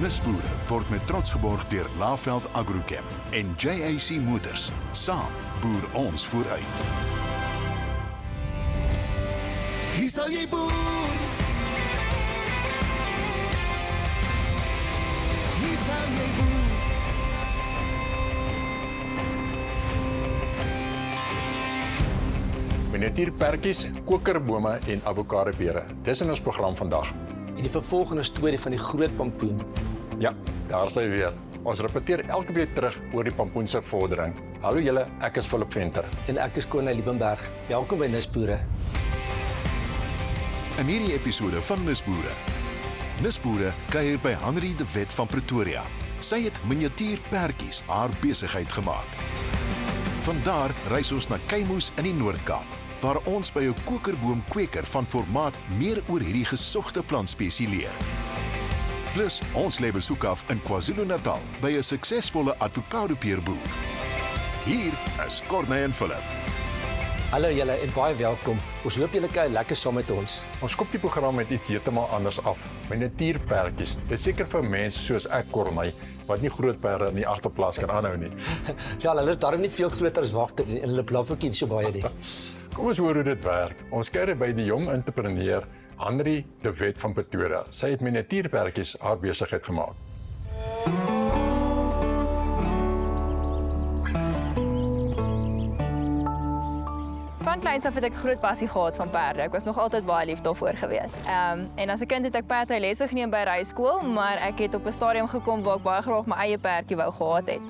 nisBOERE word met trots geborg deur Laeveld Agrochem en JAC Motors. SAAM boer ons vooruit. Hier sal jy boer. Hier sal jy boer. Miniatuurperdjies, kokerbome en avokadobere. Dis in ons program vandag. En die vervolgende storie van die groot pampoen. Ja, daar is hy weer. Ons rapporteer elke week terug oor die pampoen se vordering. Hallo julle, ek is Philip Venter. En ek is Corne Liebenberg. Welkom by nisBOERE. In hierdie episode van nisBOERE. nisBOERE kuier by Henry de Wet van Pretoria. Sy het miniatuurperdjies haar besigheid gemaak. Vandaar reis ons na Keimoes in die Noord-Kaap, waar ons by 'n kokerboomkweker van formaat meer oor hierdie gesogte plantspesie leer. Plus, ons lê besoek af in KwaZulu-Natal by 'n suksesvolle avokadopeerboer. Hier is Corne en Philip. Hallo julle en baie welkom. Ons hoop julle kuier lekker saam met ons. Ons skop die program met iets heeltemal anders af. Miniatuurperdjies. Dis seker vir mense soos ek, Corne, wat nie groot perde in die agterplaas kan aanhou nie. Ja, hulle is darm nie veel groter as wagter en hulle blaf ook nie so baie nie. Kom ons hoor hoe dit werk. Ons kuier by die jong entrepreneur Henry de Wet van Pretoria. Sy het miniatuurperdjies haar besigheid gemaak. Van kleins af het ek groot passie gehad van perde. Ek was nog altyd baie lief daarvoor gewees. En as 'n kind het ek perdrylesse geneem by ryskool, maar ek het op 'n stadium gekom waar ek baie graag my eie perdjie wou gehad het.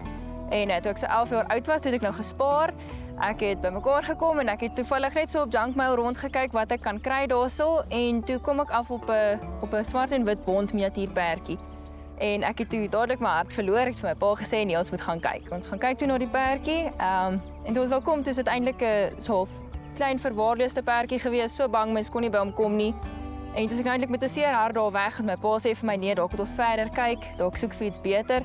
En toe ek so 11 jaar oud was, toe het ek nou gespaar. Ek het bymekaar gekom en ek het toevallig net so op Junkmail rondgekyk wat ek kan kry daarso en toe kom ek af op 'n swart en wit bont miniatuurperdjie. En ek het toe dadelik my hart verloor. Ek het vir my pa gesê nee, ons moet gaan kyk. Ons gaan kyk toe na die perdjie. En toe ons al kom, dis dit eintlik 'n so klein verwaarloosde perdjie gewees, so bang mens kon nie by hom kom nie. En dis ek eintlik met 'n seer hart daar weg en my pa sê vir my nee, dalk moet ons verder kyk, dalk soek vir iets beter.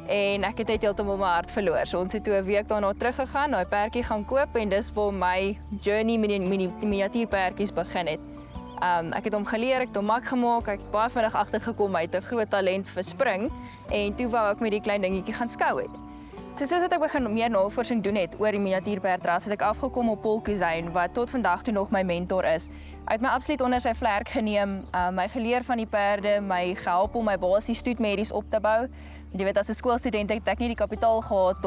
En ek het net heeltemal my hart verloor. So ons het toe 'n week daarna teruggegaan, daai perdjie gaan koop en dis waar my journey met die miniatuurperdjies begin het. Ek het hom geleer, ek het hom mak gemaak, ek het baie vinnig agtergekom hy het 'n groot talent vir spring en toe wou ek met die klein dingetjie gaan skou het. Soos ek begin meer navorsing doen het oor die miniatuurperdras, het ek afgekom op Paul Kuzyn, wat tot vandag toe nog my mentor is. Hy het my absoluut onder sy vlerk geneem, my geleer van die perde, my gehelp om my basies stoetmedies op te bou. Jy weet, as 'n skoolstudent het ek nie die kapitaal gehad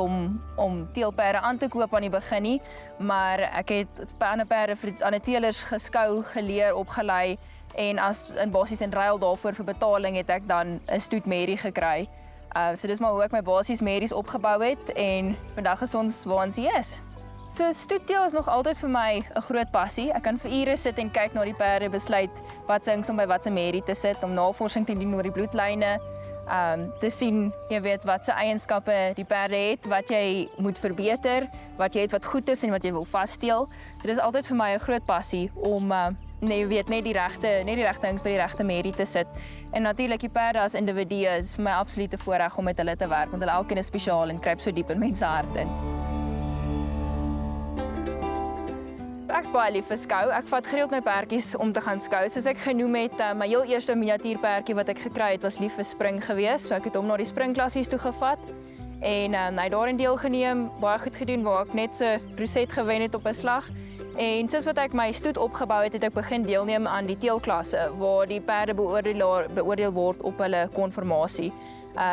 om teelperde aan te koop aan die begin nie, maar ek het ander perde vir ander teelers geskou, geleer, opgelei en as in basies in ruil daarvoor vir betaling het ek dan 'n stoetmedie gekry. So dis maar hoe ek my basies medies opgebou het en vandag is ons waar ons is. So stoetteel is nog altyd vir my 'n groot passie. Ek kan vir ure sit en kyk na die perde, besluit wat sings om by wat se medie te sit, om navorsing te doen oor die bloedlyne, te sien, jy weet, wat se eienskappe die perde het, wat jy moet verbeter, wat jy het wat goed is en wat jy wil vassteel. So dis altyd vir my 'n groot passie om net die regte things by die regte medie te sit. En natuurlik die perde as individue is vir my absolute voorreg om met hulle te werk, want hulle elkeen is spesiaal en kruip so diep in mense hart in. Ek's baie lief vir skou. Ek vat gereeld my perdjies om te gaan skou. Soos ek genoem het, my heel eerste miniatuurperdjie wat ek gekry het was lief vir spring geweest, so ek het hom na die springklassies toe gevat. En hy het daarin deelgeneem, baie goed gedoen waar ek net so roset gewen het op 'n slag. En soos wat ek my stoet opgebou het ek begin deelneem aan die teelklasse waar die perde beoordeel word op hulle konformasie.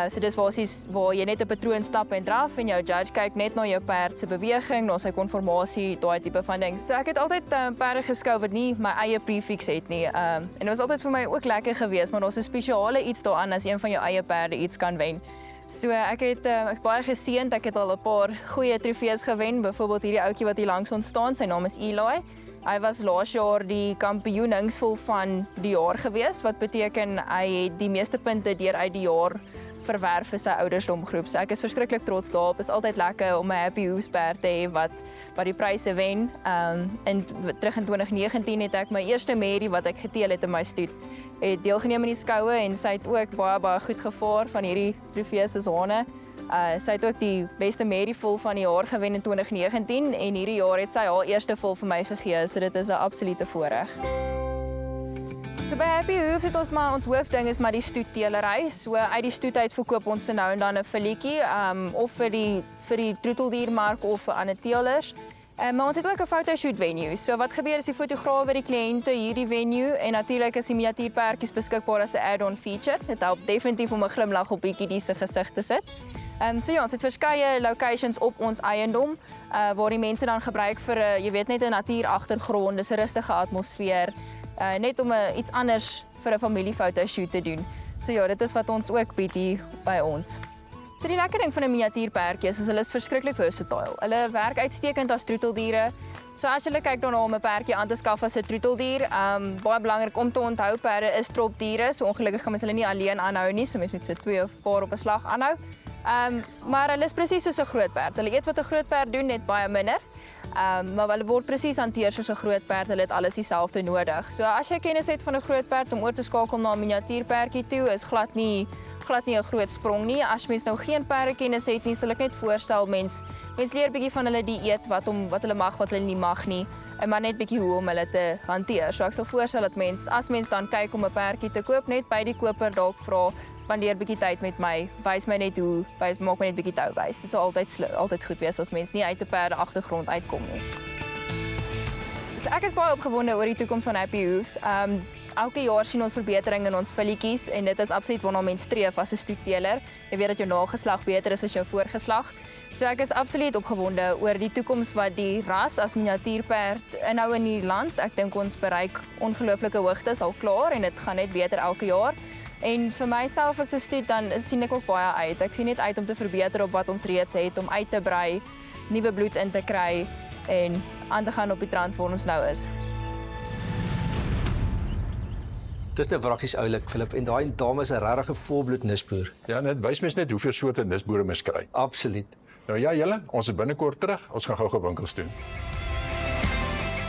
So dis waar jy net 'n patroon stap en draf en jou judge kyk net na jou perd se beweging, na sy konformasie, daai tipe van ding. So ek het altyd perde geskou wat nie my eie prefix het nie. En dit was altyd vir my ook lekker geweest, maar daar's 'n spesiale iets daaraan as een van jou eie perde iets kan wen. So ek het baie geseënd, ek het al 'n paar goeie trofees gewen, byvoorbeeld hierdie ouetjie wat hier langs ons staan, sy naam is Eli. Hy was laas jaar die kampioeningsvol van die jaar geweest, wat beteken hy het die meeste punte deur uit die jaar verwerf vir sy ouderdomgroep. So ek is verskriklik trots daarop. Is altyd lekker om 'n happy hoose perd te hê wat die pryse wen. En terug in 2019 het ek my eerste merrie wat ek geteel het in my stoet, het deelgeneem in die skoue en sy het ook baie goed gevaar van hierdie trofees se hane. Sy het ook die beste merrievol van die jaar gewen in 2019 en hierdie jaar het sy haar eerste vol vir my gegee, so dit is 'n absolute voorreg. So by Happy Hooves het ons hoofding is maar die stoetteelery. So uit die stoet uit verkoop ons nou en dan 'n filletjie, of vir die troeteldiermark of vir ander teelers. Maar ons het ook 'n fotoshoot venue. So wat gebeur is die fotograaf by die kliënte hierdie venue en natuurlik is die miniatuurperdjies beskikbaar as 'n add-on feature. Dit help definitief om 'n glimlag op bietjie se gesig te sit. So ja, ons het verskeie locations op ons eiendom waar die mense dan gebruik vir jy weet net 'n natuuragtergrond, dis 'n rustige atmosfeer, net om iets anders vir 'n familiefotoshoot te doen. So ja, dit is wat ons ook bied hier by ons. So die lekker ding van 'n miniatuurperdjie is hulle is verskriklik versatile. Hulle werk uitstekend as troeteldiere. So as jy kyk daarna om 'n perdjie aan te skaf as 'n troeteldier, baie belangrik om te onthou, perde is tropdiere, so ongelukkig kan mens hulle nie alleen aanhou nie, so mens moet so 2 of 4 op 'n slag aanhou. Maar hulle is presies soos 'n groot perd. Hulle eet wat 'n groot perd doen, net baie minder. Maar hulle word presies hanteer soos 'n groot perd. Hulle het alles dieselfde nodig. So as jy kennis het van 'n groot perd om oor te skakel na 'n miniatuurperdjie toe, is glad nie 'n groot sprong nie. As mens nou geen perdekennis het nie, sal ek net voorstel mens leer bietjie van hulle dieet, wat hulle mag, wat hulle nie mag nie, maar net bietjie hoe om hulle te hanteer. So ek sal voorstel dat as mens dan kyk om 'n perdjie te koop, net by die koper dalk vra, spandeer bietjie tyd met my, wys my net hoe, maak my net bietjie touwys. Dit sal altyd goed wees as mens nie uit 'n perde agtergrond uitkom nie. So ek is baie opgewonde oor die toekoms van Happy Hooves. Elke jaar sien ons verbetering in ons filletjies en dit is absoluut waarna mens streef as 'n stoetteeler. Jy weet dat jou nageslag beter is as jou voorgeslag. So ek is absoluut opgewonde oor die toekoms wat die ras as miniatuurperd inhou in die land. Ek dink ons bereik ongelooflike hoogtes al klaar en dit gaan net beter elke jaar. En vir myself as 'n stoet dan sien ek ook baie uit. Ek sien net uit om te verbeter op wat ons reeds het, om uit te brei, nuwe bloed in te kry en aan te gaan op die trant waar ons nou is. Dis nou wraggies oulik, Philip, en daai dame is 'n regte volbloed nisboer. Ja, net wys mens net hoeveel soorte nisboere mens kry. Absoluut. Nou ja, julle, ons is binnekort terug. Ons gaan gou winkels doen.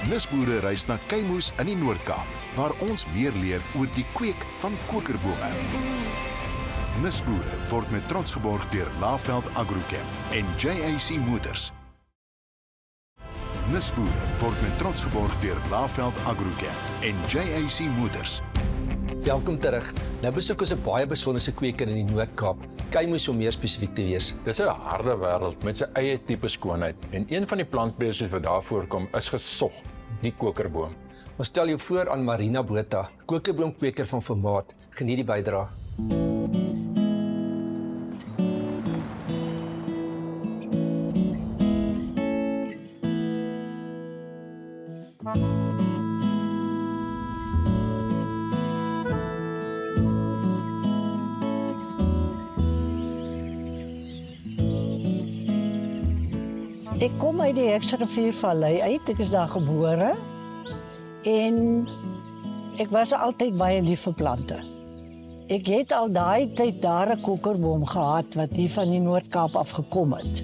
Nisboere reis na Keimoes in die Noord-Kaap, waar ons meer leer oor die kweek van kokerbome. Nisboere word met trots geborg deur Laeveld Agrochem en JAC Motors. Nisboere word met trots geborg deur Laeveld Agrochem en JAC Motors. Welkom terug. Nou besoek ons 'n baie besonderse kweker in die Noord-Kaap. Keimoes om meer spesifiek te wees. Dis 'n harde wêreld met sy eie tipe skoonheid en een van die plantspesies wat daar voorkom is gesog, die kokerboom. Ons stel jou voor aan Marina Botha, kokerboomkweker van formaat. Geniet die bydrae. Ek kom uit die Heksriviervallei uit, ek is daar gebore en ek was altyd baie lief vir plante. Ek het al daai tyd daar 'n kokerboom gehad wat hier van die Noord-Kaap afgekom het.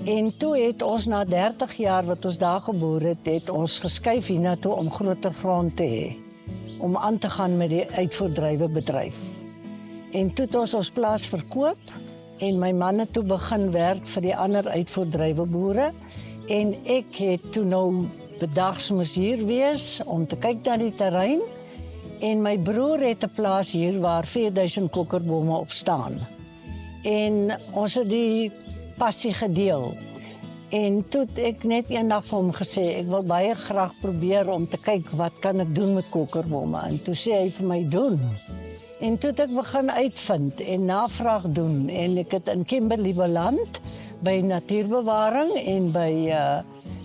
En toe het ons na 30 jaar wat ons daar gebore het ons geskuif hiernatoe om groter grond te hê, om aan te gaan met die uitvoerdrywebedryf. En toe het ons plaas verkoop en my man het toe begin werk vir die ander uitvoerdryweboere en ek het toe nou bedags moes hier wees om te kyk na die terrein en my broer het 'n plaas hier waar 4000 kokerbome op staan. En ons het die passie gedeel. En toe het ek net eendag vir hom gesê ek wil baie graag probeer om te kyk wat kan ek doen met kokerbome en toe sê hy vir my doen. En toe het ek begin uitvind en navraag doen en ek het in Kimberley beland by natuurbewaring en by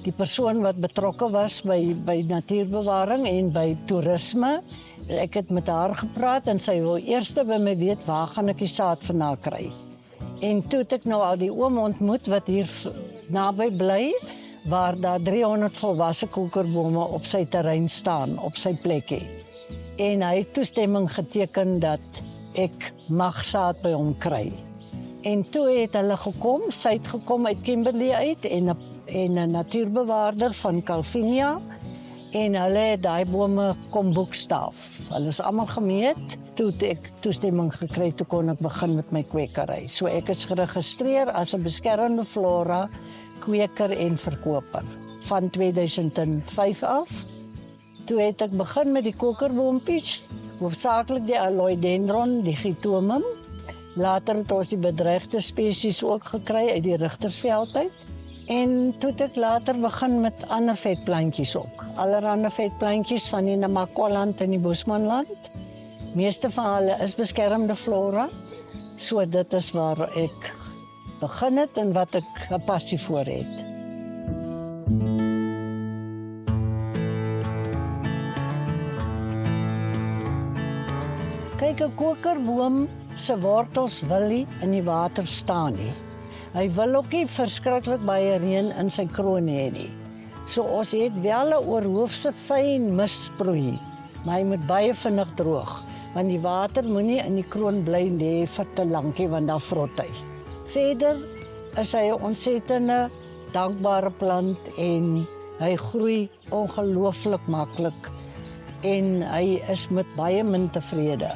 die persoon wat betrokke was by natuurbewaring en by toerisme. Ek het met haar gepraat en sy wil eers by my weet waar gaan ek die saad vandaan kry. En toe het ek nou al die oom ontmoet wat hier naby bly waar daar 300 volwasse kokerbome op sy terrein staan, op sy plekkie. En hy het toestemming geteken dat ek mag saad by hom kry. En toe het hulle gekom, sy het gekom uit Kimberley uit en 'n natuurbewaarder van Calvinia en hulle het daai bome kom boekstaaf. Hulle is almal gemeet, toe het ek toestemming gekry, toe kon ek begin met my kwekery. So ek is geregistreer as 'n beskermde flora kweker en verkoper van 2005 af toe het ek begin met die kokerboompies, hoofsaaklik die aloidendron, die gitomum. Later het ons die bedreigde spesies ook gekry uit die Rigtersveld uit. En toe het ek later begin met ander vetplantjies ook. Allerhande vetplantjies van die Namakwa-land en die Bosmanland. Meeste van hulle is beskermde flora. So dit is waar ek begin het en wat ek 'n passie voor het. Kyk, 'n kokerboom se wortels wil nie in die water staan nie. Hy wil ook nie verskriklik baie reën in sy kroon hê nie. So ons het wel 'n oorhoofse fyn missproei, maar hy moet baie vinnig droog, want die water moenie in die kroon bly lê vir te lank nie, want dan vrot hy. Verder is hy 'n ontsettende dankbare plant en hy groei ongelooflik maklik en hy is met baie min tevrede.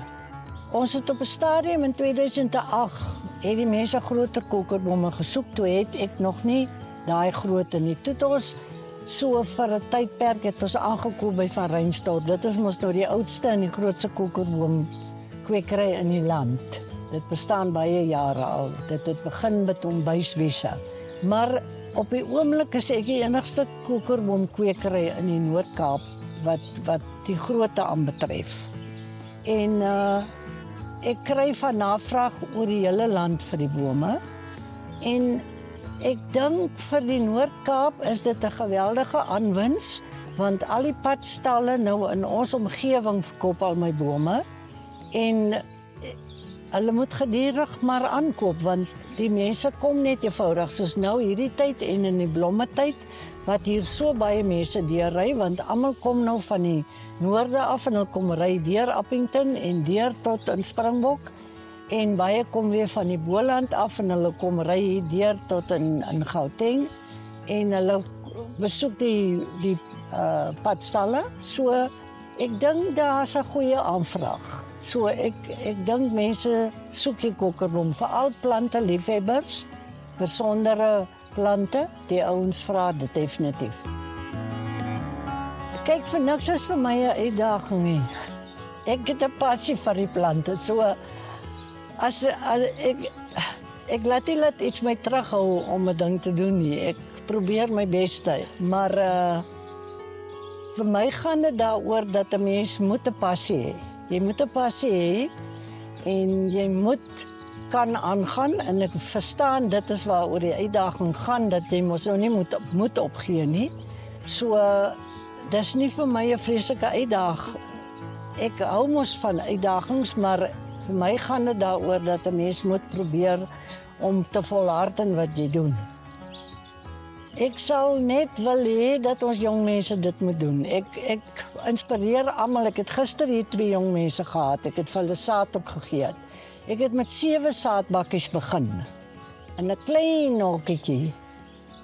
Ons het op 'n stadium in 2008 het die mense groter kokerbome gesoek, toe het ek nog nie daai grootte nie. Toe het ons so vir 'n tydperk het ons aangekoop by Van Reinstorp. Dit is mos nou die oudste en die grootste kokerboomkwekery in die land. Dit bestaan baie jare al. Dit het begin met ombuiswiese. Maar op die oomblik is ek die enigste kokerboomkwekery in die Noord-Kaap wat die grootte aanbetref. En ek kry van navraag oor die hele land vir die bome. En ek dink vir die Noord-Kaap is dit 'n geweldige aanwins, want al die padstalle nou in ons omgewing verkoop al my bome. En hulle moet gedurig maar aankoop, want die mense kom net eenvoudig, soos nou hierdie tyd en in die blommetyd, wat hier so baie mense deurry, want almal kom nou van die noorde af en hulle kom ry deur Appington en deur tot in Springbok. En baie kom weer van die Boland af en hulle kom ry hier deur tot in Gauteng. En hulle besoek die padstalle. So ek dink daar's 'n goeie aanvraag. So ek dink mense soek die kokerboom, veral plante liefhebbers, besondere plante, die ouens vra dit definitief. Kyk, vir niks is vir my 'n uitdaging nie. Ek het 'n passie vir die plante, so as ek laat iets my terughou om 'n ding te doen nie. Ek probeer my beste, maar vir my gaan dit daaroor dat 'n mens moet 'n passie hê. Jy moet 'n passie hê en jy moet kan aangaan, en ek verstaan dit is waaroor die uitdaging gaan, dat jy mos nou nie moet opgee nie. So dis nie vir my 'n vreeslike uitdaging. Ek hou mos van uitdagings, maar vir my gaan dit daaroor dat 'n mens moet probeer om te volhard in wat jy doen. Ek sal net wil hê dat ons jong mense dit moet doen. Ek inspireer almal. Ek het gister hier 2 jong mense gehad. Ek het vir hulle saad ook gegee. Ek het met 7 saadbakkies begin. In 'n klein hokkietjie.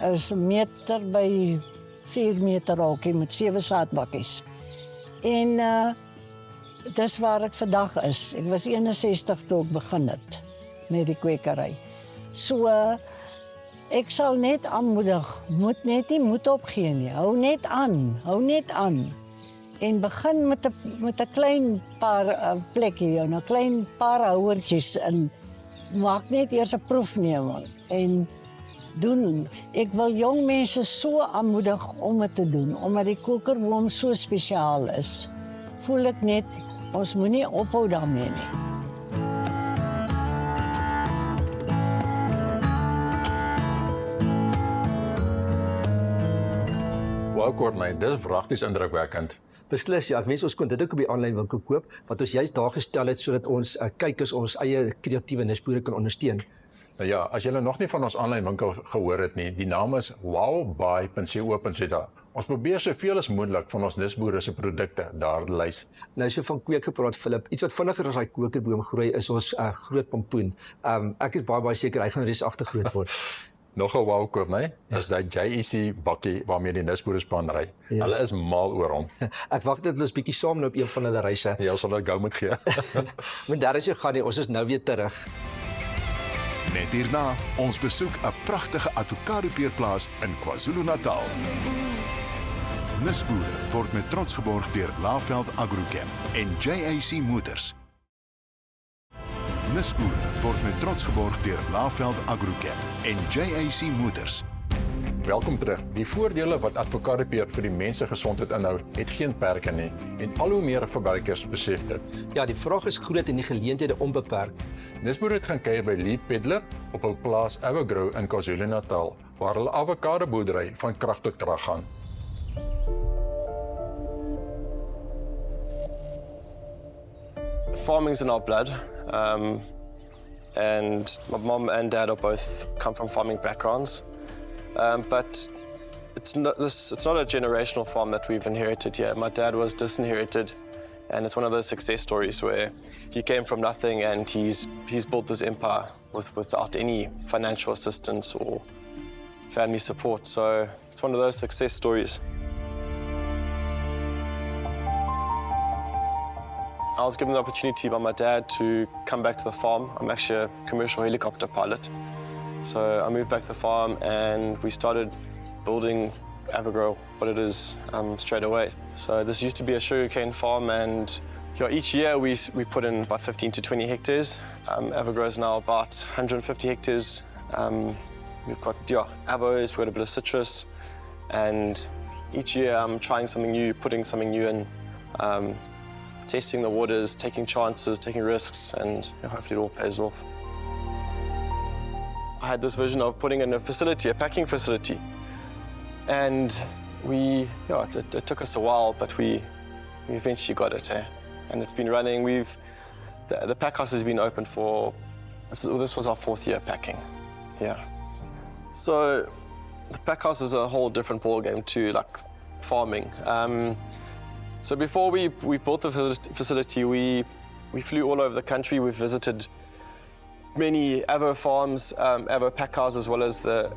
Is 'n meter by 4 meter hokkie met 7 saadbakkies. En dis waar ek vandag is. Ek was 61 toe ek begin het met die kwekery. So ek sal net aanmoedig, moet net nie moed opgee nie. Hou net aan. En begin met 'n klein paar plekkie, 'n klein paar houertjies, en maak net eers 'n proefneming en doen. Ek wil jong mense so aanmoedig om dit te doen, omdat die kokerboom so spesiaal is. Voel ek net, ons moenie ophou daarmee nie. Wow, Kortney, dit is wragtig indrukwekkend. Beslis, ja, mense ons kon dit ook op die aanlyn winkel koop, wat ons juist daar gestel het sodat ons kykers ons eie kreatiewe nisboere kan ondersteun. Nou ja, as julle nog nie van ons aanlyn winkel gehoor het nie, die naam is wowbuy.co.za. Ons probeer soveel as moontlik van ons nisboere se produkte daar lys. Nou so van kweek gepraat, Philip, iets wat vinniger as daai kokerboom groei is ons groot pompoen. Ek is baie seker hy gaan reusagtig groot word. Nog 'n wow, Kortney, is daai JEC bakkie waarmee die nisboere span ry. Ja. Hulle is mal oor hom. Ek wag net ons bietjie saam nou op een van hulle reise. Ja, sal dit gou moet gee. Maar daar is jy gaan nie, ons is nou weer terug. Net hierna, ons besoek 'n pragtige avokadopeerplaas in KwaZulu-Natal. nisBOERE word met trots geborg deur Laeveld Agrochem en JAC Motors. nisBOERE word met trots geborg deur Laeveld Agrochem en JAC Motors. Welkom terug. Die voordele wat avokadopeer vir die mense gesondheid inhou, het geen perke nie en al hoe meer verbruikers besef dit. Ja, die vraag is groot en die geleenthede onbeperk. nisBOERE het gaan kuier by Laeveld op hul plaas Avokado in KwaZulu-Natal, waar hulle avokado boerdery van krag tot krag gaan. Farming's in our blood, and my mom and dad are both come from farming backgrounds, but it's not a generational farm that we've inherited here. My dad was disinherited, and it's one of those success stories where he came from nothing and he's built this empire without any financial assistance or family support. So it's one of those success stories. I was given the opportunity by my dad to come back to the farm. I'm actually a commercial helicopter pilot. So I moved back to the farm and we started building Avokado, what it is, straight away. So this used to be a sugarcane farm, and each year we put in about 15 to 20 hectares. Avokado is now about 150 hectares. We've got avos, we've got a bit of citrus, and each year I'm trying something new, putting something new in. Testing the waters, taking chances, taking risks, and hopefully it all pays off. I had this vision of putting in a facility, a packing facility, and it took us a while, but we eventually got it, and it's been running. The pack house has been open for, this was our 4th year packing, So the pack house is a whole different ballgame to like farming. So before we built the facility, we flew all over the country. We've visited many avo farms, avo pack houses,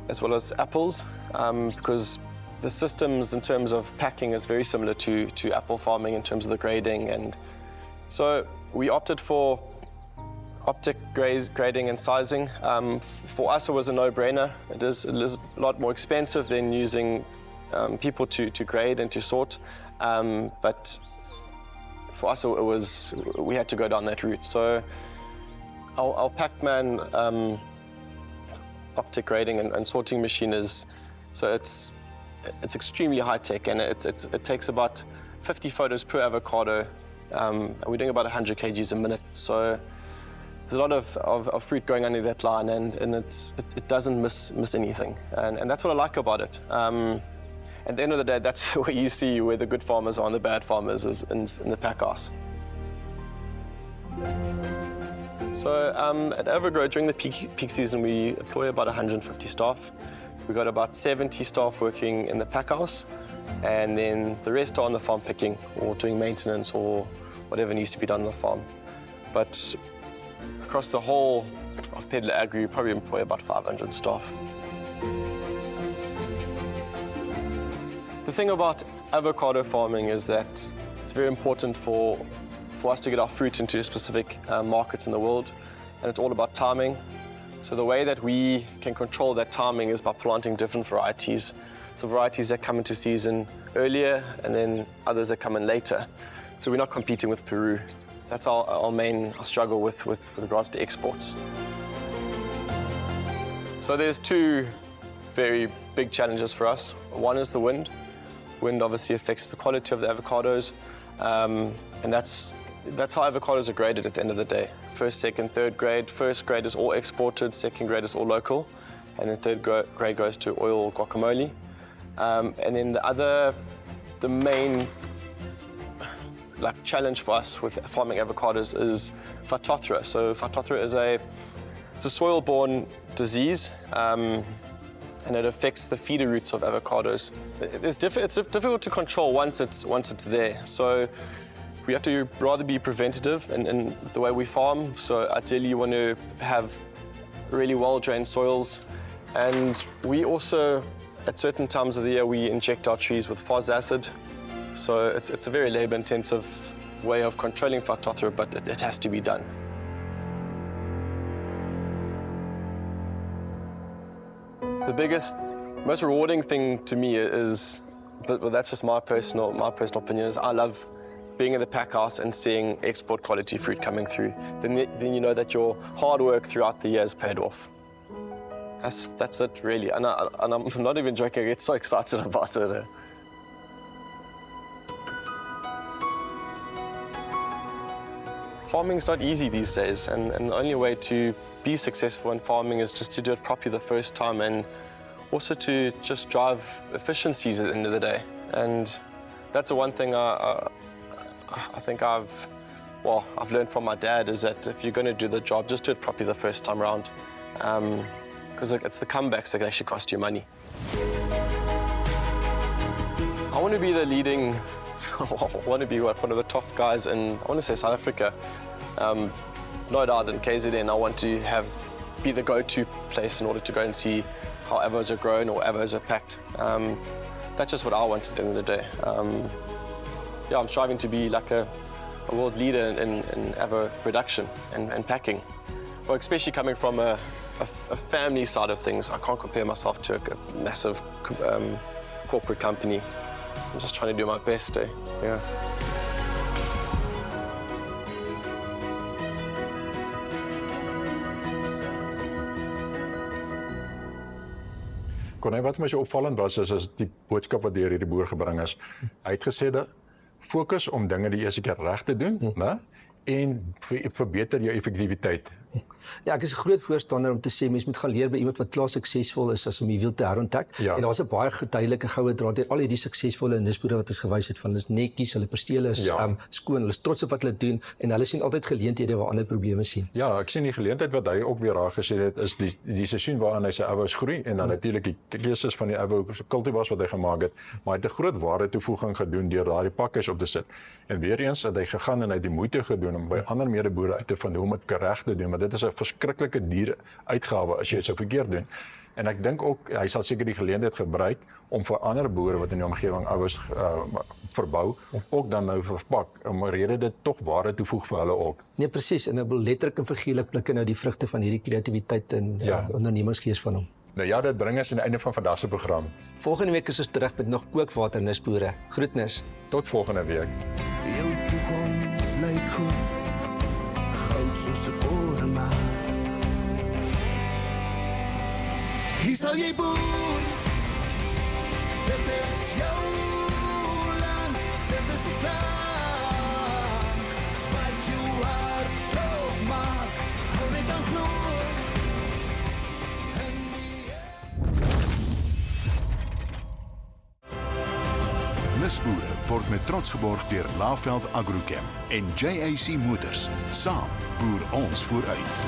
as well as apples, because the systems in terms of packing is very similar to apple farming in terms of the grading, and so we opted for optic grading and sizing. For us, it was a no-brainer. It is a lot more expensive than using people to grade and to sort. But for us, we had to go down that route. So our Pac-Man optic grading and sorting machine it's extremely high tech, and it takes about 50 photos per avocado. We're doing about 100 kgs a minute. So there's a lot of fruit going under that line, and it doesn't miss anything. And that's what I like about it. At the end of the day, that's where you see where the good farmers are and the bad farmers is in the pack house. So at Avokado, during the peak season, we employ about 150 staff. We've got about 70 staff working in the pack house, and then the rest are on the farm picking or doing maintenance or whatever needs to be done on the farm. But across the whole of Laeveld Agri, we probably employ about 500 staff. The thing about avocado farming is that it's very important for us to get our fruit into specific markets in the world, and it's all about timing. So the way that we can control that timing is by planting different varieties. So varieties that come into season earlier and then others that come in later. So we're not competing with Peru. That's our main struggle with regards to exports. So there's 2 very big challenges for us. One is the wind. Wind obviously affects the quality of the avocados, and that's how avocados are graded at the end of the day. 1st, 2nd, 3rd grade. 1st grade is all exported, 2nd grade is all local, and then 3rd grade goes to oil guacamole. And then the main challenge for us with farming avocados is Phytophthora. So Phytophthora is it's a soil-borne disease. And it affects the feeder roots of avocados. It's difficult to control once it's there. So we have to rather be preventative in the way we farm. So ideally you want to have really well-drained soils. And we also, at certain times of the year, we inject our trees with phos acid. So it's a very labor-intensive way of controlling Phytophthora, but it has to be done. The biggest, most rewarding thing to me is but that's just my personal opinion. Is I love being in the pack house and seeing export quality fruit coming through. Then you know that your hard work throughout the years paid off. That's it really, and I'm not even joking. I get so excited about it. Farming's not easy these days, and the only way to be successful in farming is just to do it properly the first time, and also to just drive efficiencies at the end of the day. And that's the one thing I think I've learned from my dad, is that if you're going to do the job, just do it properly the first time around, because it's the comebacks that actually cost you money. I want to be the leading. I want to be one of the top guys in, I want to say, South Africa. No doubt in KZN, I want to be the go-to place in order to go and see how avocados are grown or avocados are packed. That's just what I want at the end of the day. I'm striving to be like a world leader in avo production and packing. Well, especially coming from a family side of things, I can't compare myself to a massive corporate company. I'm just trying to do my best, yeah. Wat my so opvallend was, is die boodskap wat deur hierdie boer gebring is. Hy het gesê dat fokus om dinge die eerste keer reg te doen, né? En verbeter jou effektiwiteit. Ja, ek is 'n groot voorstander om te sê mens moet gaan leer by iemand wat klaar suksesvol is as om die wiel te herontdek. Ja. En daar's 'n baie getuielike goue draad deur al hierdie suksesvolle nisboere wat ons gewys het van hulle is netjies, hulle perstele is skoon, hulle is trots op wat hulle doen en hulle sien altyd geleenthede waar ander probleme sien. Ja, ek sien die geleentheid wat hy ook weer raak gesê het is die seisoen waarin hy sy avos groei en dan natuurlik die keuses van die avo kultivars wat hy gemaak het, maar hy het 'n groot waarde toevoeging gedoen deur daardie pakkies op te sit. En weer eens het hy gegaan en hy het die moeite gedoen om by ander medeboere uit te vind hoe om dit reg te doen, maar dit is 'n verskriklike diere uitgawe as jy dit so verkeerd doen. En ek dink ook hy sal seker die geleentheid gebruik om vir ander boere wat in die omgewing avos verbou ook dan nou verpak, omrede dit tog waarde toevoeg vir hulle ook. Nee, presies, en ek wil letterlik en figuurlik blik nou die vrugte van hierdie kreatiwiteit en ondernemingsgees van hom. Nou ja, dit bring ons aan die einde van vandag se program. Volgende week is ons terug met nog kookwater nisboere. Groetnis. Tot volgende week. Jou toekoms lyk goed, goud soos 'n oormaat. Hier sal jy boer, dit is jou land, dit is die klank, wat jou hart opmaak, hou net aan glo. Nisboere word met trots geborg deur Laeveld Agrochem en JAC Motors. SAAM, boer ons vooruit.